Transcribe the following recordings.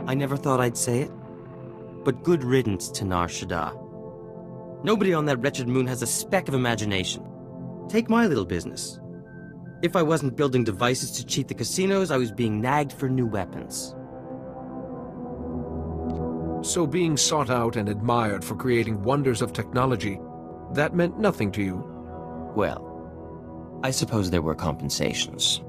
I never thought I'd say it, but good riddance to Nar Shaddaa. Nobody on that wretched moon has a speck of imagination. Take my little business. If I wasn't building devices to cheat the casinos, I was being nagged for new weapons. So being sought out and admired for creating wonders of technology, that meant nothing to you? Well, I suppose there were compensations.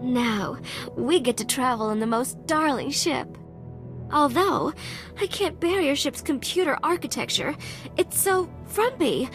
Now, we get to travel in the most darling ship. Although, I can't bear your ship's computer architecture. It's so frumpy.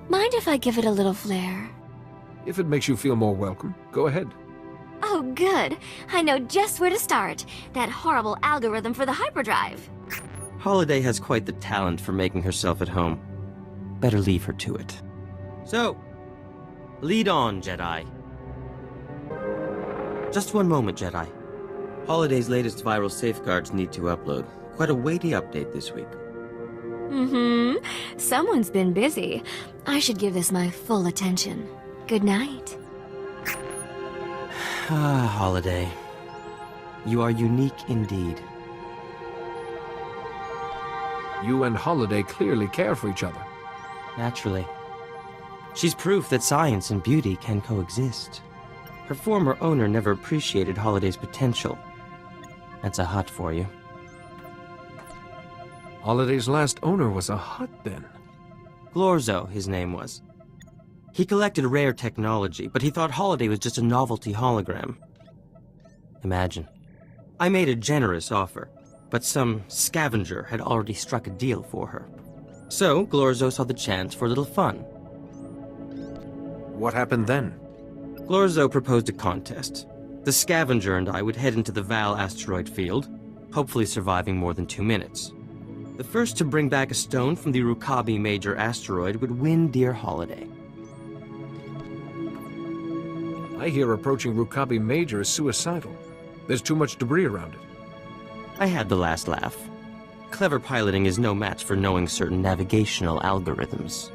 Mind if I give it a little flair? If it makes you feel more welcome, go ahead. Oh, good. I know just where to start. That horrible algorithm for the hyperdrive. Holiday has quite the talent for making herself at home. Better leave her to it. So, lead on, Jedi. Just one moment, Jedi. Holiday's latest viral safeguards need to upload. Quite a weighty update this week. Someone's been busy. I should give this my full attention. Good night. Ah, Holiday. You are unique indeed. You and Holiday clearly care for each other. Naturally. She's proof that science and beauty can coexist. Her former owner never appreciated Holiday's potential. That's a hut for you. Holiday's last owner was a hut, then? Glorzo, his name was. He collected rare technology, but he thought Holiday was just a novelty hologram. Imagine. I made a generous offer, but some scavenger had already struck a deal for her. So, Glorzo saw the chance for a little fun. What happened then? Glorzo proposed a contest. The scavenger and I would head into the Val asteroid field, hopefully surviving more than 2 minutes. The first to bring back a stone from the Rukabi major asteroid would win dear Holiday. I hear approaching Rukabi Major is suicidal. There's too much debris around it. I had the last laugh. Clever piloting is no match for knowing certain navigational algorithms.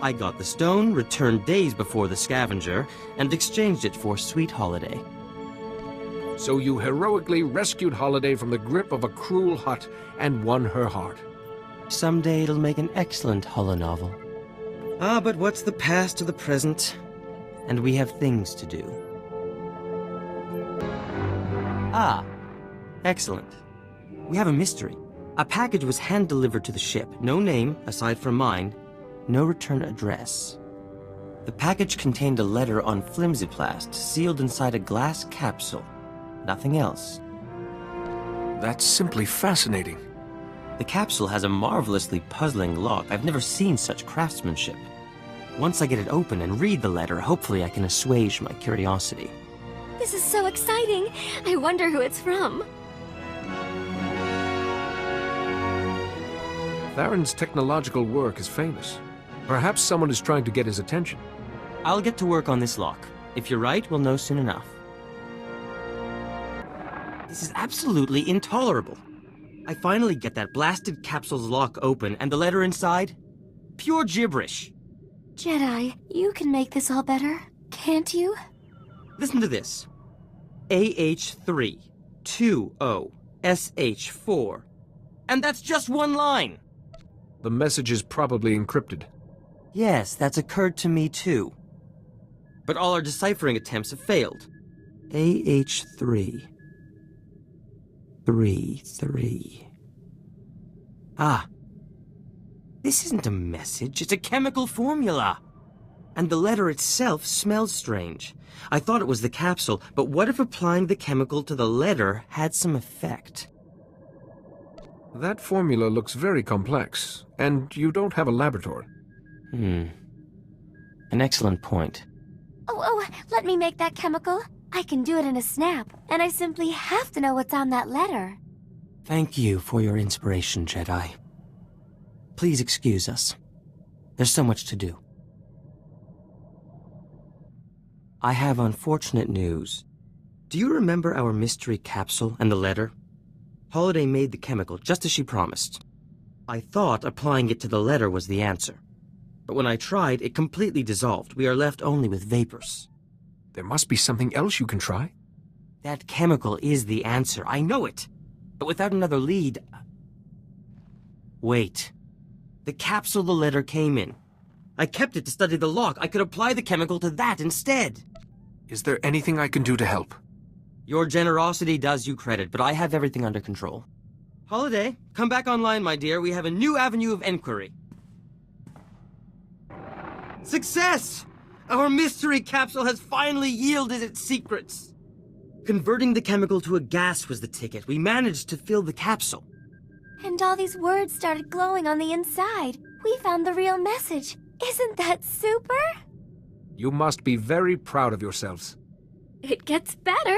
I got the stone, returned days before the scavenger, and exchanged it for sweet Holiday. So you heroically rescued Holiday from the grip of a cruel hut and won her heart. Someday it'll make an excellent holonovel. Ah, but what's the past to the present? And we have things to do. Ah, excellent. We have a mystery. A package was hand-delivered to the ship. No name, aside from mine. No return address. The package contained a letter on flimsiplast, sealed inside a glass capsule. Nothing else. That's simply fascinating. The capsule has a marvelously puzzling lock. I've never seen such craftsmanship. Once I get it open and read the letter, hopefully I can assuage my curiosity. This is so exciting. I wonder who it's from. Tharan's technological work is famous. Perhaps someone is trying to get his attention. I'll get to work on this lock. If you're right, we'll know soon enough. This is absolutely intolerable. I finally get that blasted capsule's lock open and the letter inside? Pure gibberish. Jedi, you can make this all better, can't you? Listen to this. AH3, 2O, SH4. And that's just one line! The message is probably encrypted. Yes, that's occurred to me too. But all our deciphering attempts have failed. AH3. 3. Ah. This isn't a message, it's a chemical formula. And the letter itself smells strange. I thought it was the capsule, but what if applying the chemical to the letter had some effect? That formula looks very complex, and you don't have a laboratory. An excellent point. Oh, let me make that chemical. I can do it in a snap, and I simply have to know what's on that letter. Thank you for your inspiration, Jedi. Please excuse us. There's so much to do. I have unfortunate news. Do you remember our mystery capsule and the letter? Holiday made the chemical just as she promised. I thought applying it to the letter was the answer. But when I tried, it completely dissolved. We are left only with vapors. There must be something else you can try. That chemical is the answer. I know it. but without another lead... Wait. The capsule the letter came in. I kept it to study the lock. I could apply the chemical to that instead. Is there anything I can do to help? Your generosity does you credit, but I have everything under control. Holiday, come back online, my dear. We have a new avenue of inquiry. Success! Our mystery capsule has finally yielded its secrets. Converting the chemical to a gas was the ticket. We managed to fill the capsule. And all these words started glowing on the inside. We found the real message. Isn't that super? You must be very proud of yourselves. It gets better.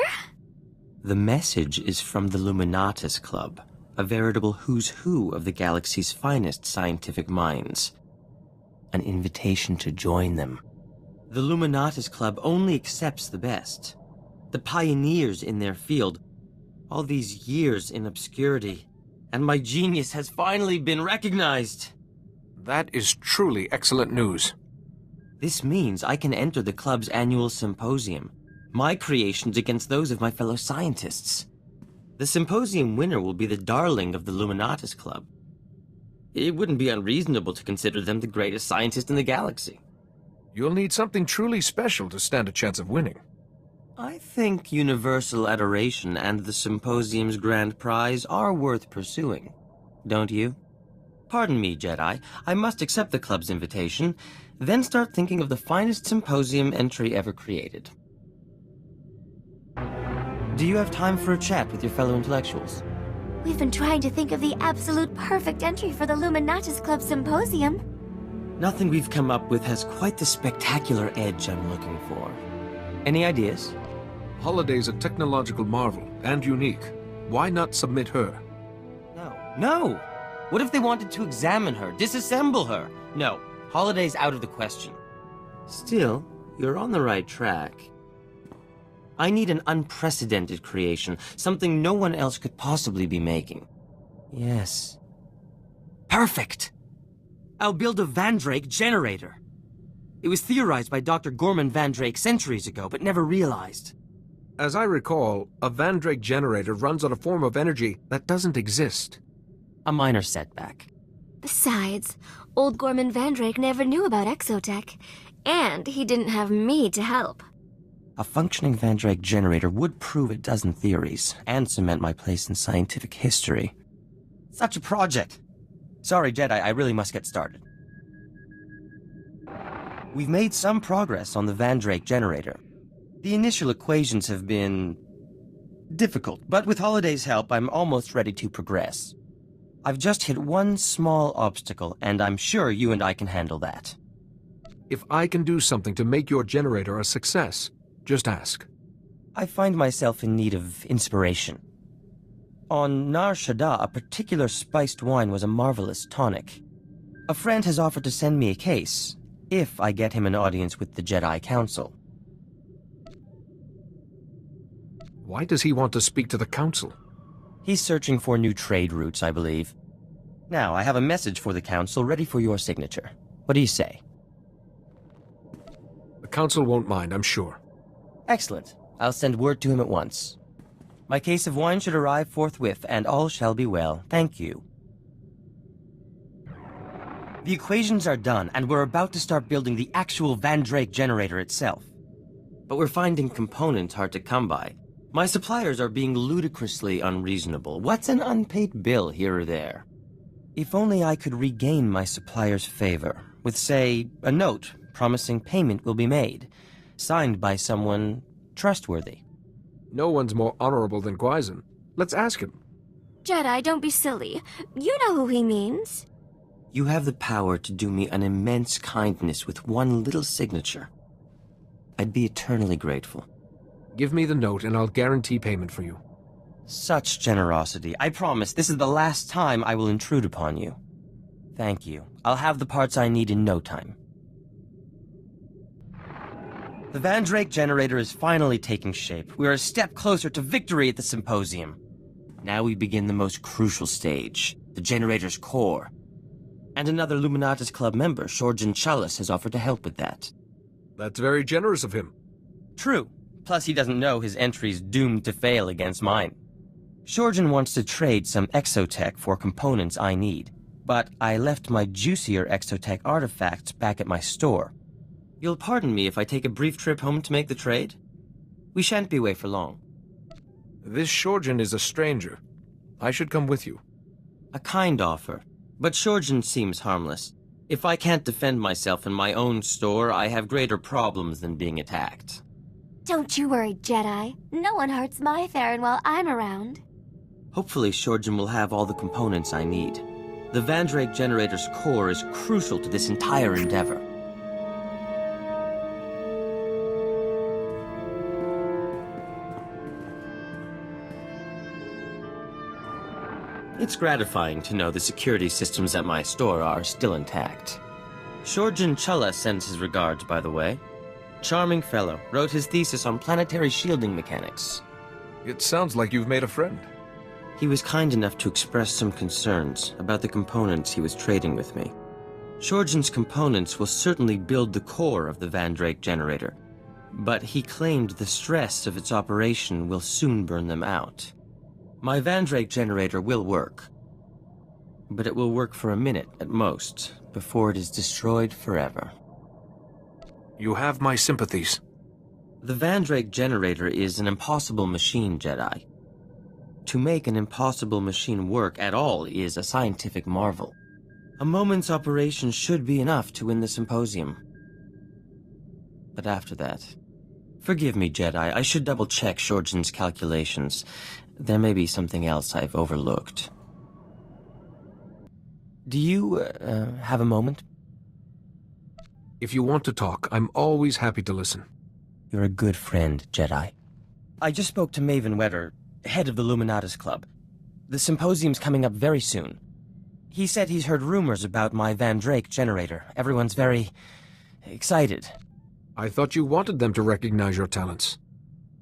The message is from the Luminatus Club, a veritable who's who of the galaxy's finest scientific minds. An invitation to join them. The Luminatus Club only accepts the best. The pioneers in their field. All these years in obscurity. And my genius has finally been recognized. That is truly excellent news. This means I can enter the club's annual symposium. My creations against those of my fellow scientists. The symposium winner will be the darling of the Luminatus Club. It wouldn't be unreasonable to consider them the greatest scientist in the galaxy. You'll need something truly special to stand a chance of winning. I think universal adoration and the symposium's grand prize are worth pursuing. Don't you? Pardon me, Jedi. I must accept the club's invitation, then start thinking of the finest symposium entry ever created. Do you have time for a chat with your fellow intellectuals? We've been trying to think of the absolute perfect entry for the Luminatus Club Symposium. Nothing we've come up with has quite the spectacular edge I'm looking for. Any ideas? Holiday's a technological marvel, and unique. Why not submit her? No! What if they wanted to examine her, disassemble her? No, Holiday's out of the question. Still, you're on the right track. I need an unprecedented creation, something no one else could possibly be making. Yes. Perfect! I'll build a Vandrake generator. It was theorized by Dr. Gorman Vandrake centuries ago, but never realized. As I recall, a Vandrake generator runs on a form of energy that doesn't exist. A minor setback. Besides, old Gorman Vandrake never knew about exotech, and he didn't have me to help. A functioning Vandrake generator would prove a dozen theories, and cement my place in scientific history. Such a project! Sorry, Jedi, I really must get started. We've made some progress on the Vandrake generator. The initial equations have been... difficult, but with Holiday's help, I'm almost ready to progress. I've just hit one small obstacle, and I'm sure you and I can handle that. If I can do something to make your generator a success, just ask. I find myself in need of inspiration. On Nar Shaddaa, a particular spiced wine was a marvelous tonic. A friend has offered to send me a case, if I get him an audience with the Jedi Council. Why does he want to speak to the Council? He's searching for new trade routes, I believe. Now, I have a message for the Council ready for your signature. What do you say? The Council won't mind, I'm sure. Excellent. I'll send word to him at once. My case of wine should arrive forthwith, and all shall be well. Thank you. The equations are done, and we're about to start building the actual Vandrake generator itself. But we're finding components hard to come by. My suppliers are being ludicrously unreasonable. What's an unpaid bill here or there? If only I could regain my supplier's favor, with, say, a note promising payment will be made, signed by someone trustworthy. No one's more honorable than Gwaizen. Let's ask him. Jedi, don't be silly. You know who he means. You have the power to do me an immense kindness with one little signature. I'd be eternally grateful. Give me the note and I'll guarantee payment for you. Such generosity. I promise this is the last time I will intrude upon you. Thank you. I'll have the parts I need in no time. The Vandrake generator is finally taking shape. We're a step closer to victory at the symposium. Now we begin the most crucial stage, the generator's core. And another Luminatus Club member, Shorjan Chalice, has offered to help with that. That's very generous of him. True. Plus he doesn't know his entry's doomed to fail against mine. Shorjan wants to trade some exotech for components I need, but I left my juicier exotech artifacts back at my store. You'll pardon me if I take a brief trip home to make the trade? We shan't be away for long. This Shorjan is a stranger. I should come with you. A kind offer, but Shorjan seems harmless. If I can't defend myself in my own store, I have greater problems than being attacked. Don't you worry, Jedi. No one hurts my Tharan while I'm around. Hopefully Shorjan will have all the components I need. The Vandrake generator's core is crucial to this entire endeavor. It's gratifying to know the security systems at my store are still intact. Shorjan Challa sends his regards, by the way. Charming fellow, wrote his thesis on planetary shielding mechanics. It sounds like you've made a friend. He was kind enough to express some concerns about the components he was trading with me. Shorjan's components will certainly build the core of the Vandrake generator, but he claimed the stress of its operation will soon burn them out. My Vandrake generator will work, but it will work for a minute at most, before it is destroyed forever. You have my sympathies. The Vandrake generator is an impossible machine, Jedi. To make an impossible machine work at all is a scientific marvel. A moment's operation should be enough to win the symposium. But after that... Forgive me, Jedi, I should double-check Shorjan's calculations. There may be something else I've overlooked. Do you, have a moment? If you want to talk, I'm always happy to listen. You're a good friend, Jedi. I just spoke to Maven Wetter, head of the Luminatus Club. The symposium's coming up very soon. He said he's heard rumors about my Vandrake generator. Everyone's very... excited. I thought you wanted them to recognize your talents.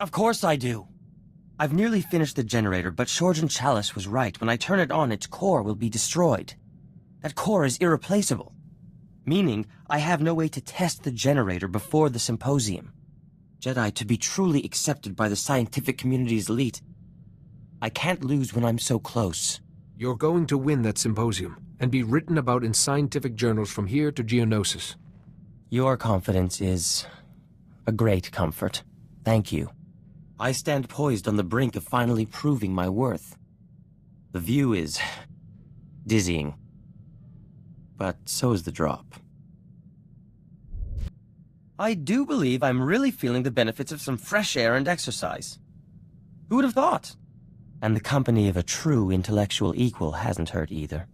Of course I do. I've nearly finished the generator, but Shorjan Chalice was right. When I turn it on, its core will be destroyed. That core is irreplaceable. Meaning, I have no way to test the generator before the symposium. Jedi, to be truly accepted by the scientific community's elite, I can't lose when I'm so close. You're going to win that symposium, and be written about in scientific journals from here to Geonosis. Your confidence is a great comfort. Thank you. I stand poised on the brink of finally proving my worth. The view is dizzying. But so is the drop. I do believe I'm really feeling the benefits of some fresh air and exercise. Who would have thought? And the company of a true intellectual equal hasn't hurt either.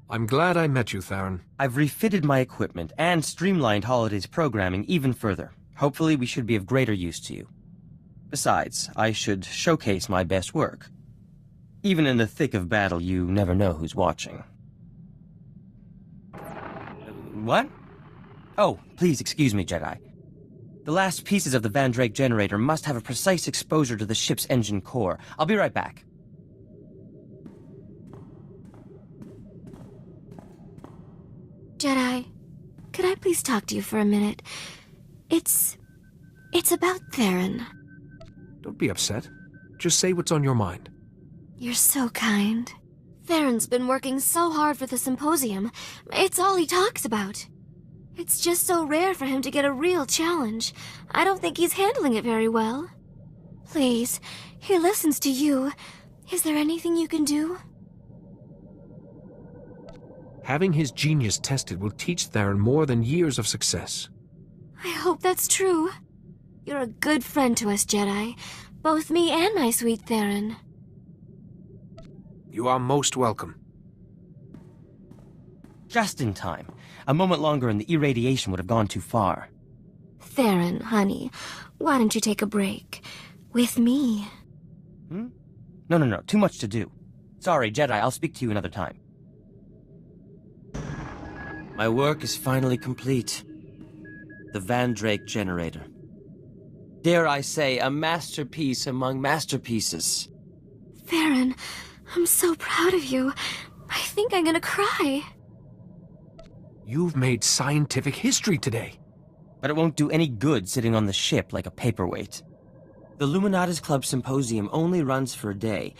I'm glad I met you, Tharan. I've refitted my equipment and streamlined Holiday's programming even further. Hopefully we should be of greater use to you. Besides, I should showcase my best work. Even in the thick of battle, you never know who's watching. What? Oh, please excuse me, Jedi. The last pieces of the Vandrake generator must have a precise exposure to the ship's engine core. I'll be right back. Jedi, could I please talk to you for a minute? It's about Tharan. Don't be upset. Just say what's on your mind. You're so kind. Tharan's been working so hard for the symposium. It's all he talks about. It's just so rare for him to get a real challenge. I don't think he's handling it very well. Please, he listens to you. Is there anything you can do? Having his genius tested will teach Tharan more than years of success. I hope that's true. You're a good friend to us, Jedi. Both me and my sweet Tharan. You are most welcome. Just in time. A moment longer and the irradiation would have gone too far. Tharan, honey, why don't you take a break? With me. No. Too much to do. Sorry, Jedi, I'll speak to you another time. My work is finally complete. The Vandrake generator. Dare I say, a masterpiece among masterpieces. Tharan, I'm so proud of you. I think I'm gonna cry. You've made scientific history today. But it won't do any good sitting on the ship like a paperweight. The Luminatis Club Symposium only runs for a day.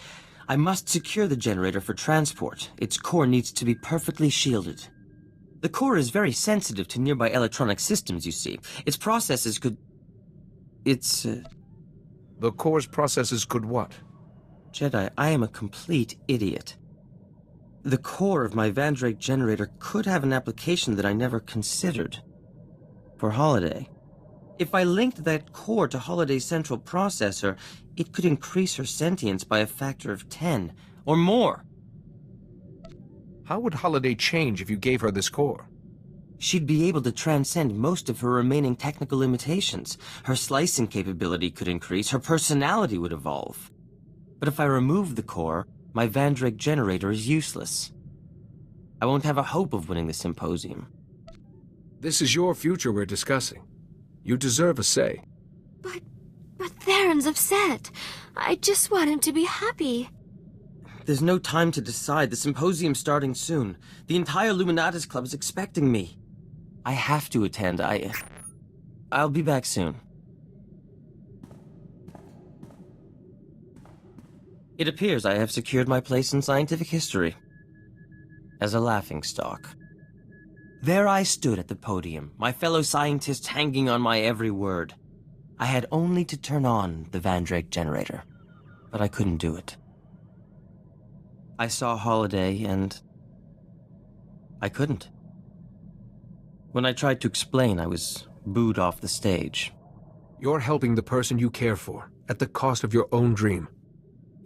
I must secure the generator for transport. Its core needs to be perfectly shielded. The core is very sensitive to nearby electronic systems, you see. Its processes could... The core's processes could what? Jedi, I am a complete idiot. The core of my Vandrake generator could have an application that I never considered. For Holiday. If I linked that core to Holiday's central processor, it could increase her sentience by a factor of 10, or more. How would Holiday change if you gave her this core? She'd be able to transcend most of her remaining technical limitations. Her slicing capability could increase, her personality would evolve. But if I remove the core, my Vandrake generator is useless. I won't have a hope of winning the symposium. This is your future we're discussing. You deserve a say. But Tharan's upset. I just want him to be happy. There's no time to decide. The symposium's starting soon. The entire Luminatis Club is expecting me. I have to attend. I'll be back soon. It appears I have secured my place in scientific history. As a laughingstock. There I stood at the podium, my fellow scientists hanging on my every word. I had only to turn on the Vandrake generator, but I couldn't do it. I saw Holiday, and I couldn't. When I tried to explain, I was booed off the stage. You're helping the person you care for, at the cost of your own dream.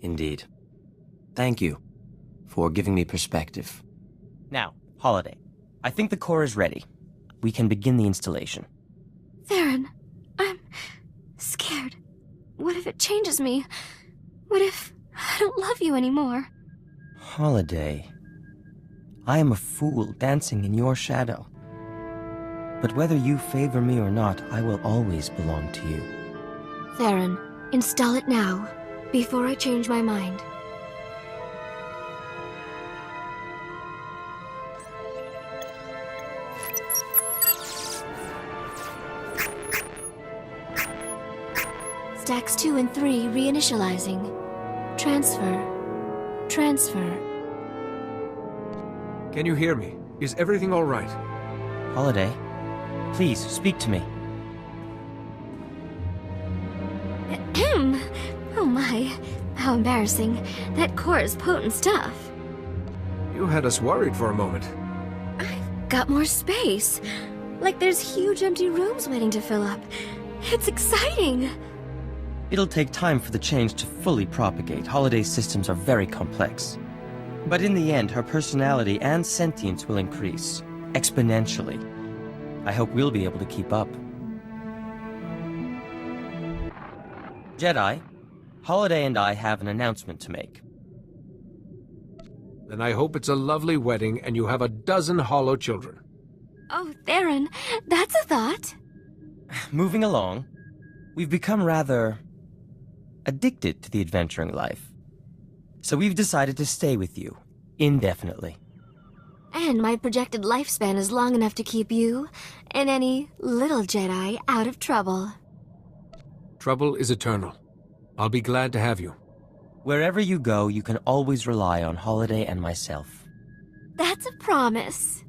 Indeed. Thank you for giving me perspective. Now, Holiday, I think the core is ready. We can begin the installation. Tharan, I'm scared. What if it changes me? What if I don't love you anymore? Holiday, I am a fool dancing in your shadow. But whether you favor me or not, I will always belong to you. Tharan, install it now, before I change my mind. Stacks 2 and 3 reinitializing. Transfer. Can you hear me? Is everything all right? Holiday, please speak to me. Oh my, how embarrassing. That core is potent stuff. You had us worried for a moment. I've got more space. Like there's huge empty rooms waiting to fill up. It's exciting. It'll take time for the change to fully propagate. Holiday's systems are very complex. But in the end, her personality and sentience will increase. Exponentially. I hope we'll be able to keep up. Jedi, Holiday and I have an announcement to make. Then I hope it's a lovely wedding and you have a dozen hollow children. Oh, Tharan, that's a thought. Moving along, we've become rather addicted to the adventuring life. So we've decided to stay with you, indefinitely. And my projected lifespan is long enough to keep you and any little Jedi out of trouble. Trouble is eternal. I'll be glad to have you. Wherever you go, you can always rely on Holiday and myself. That's a promise.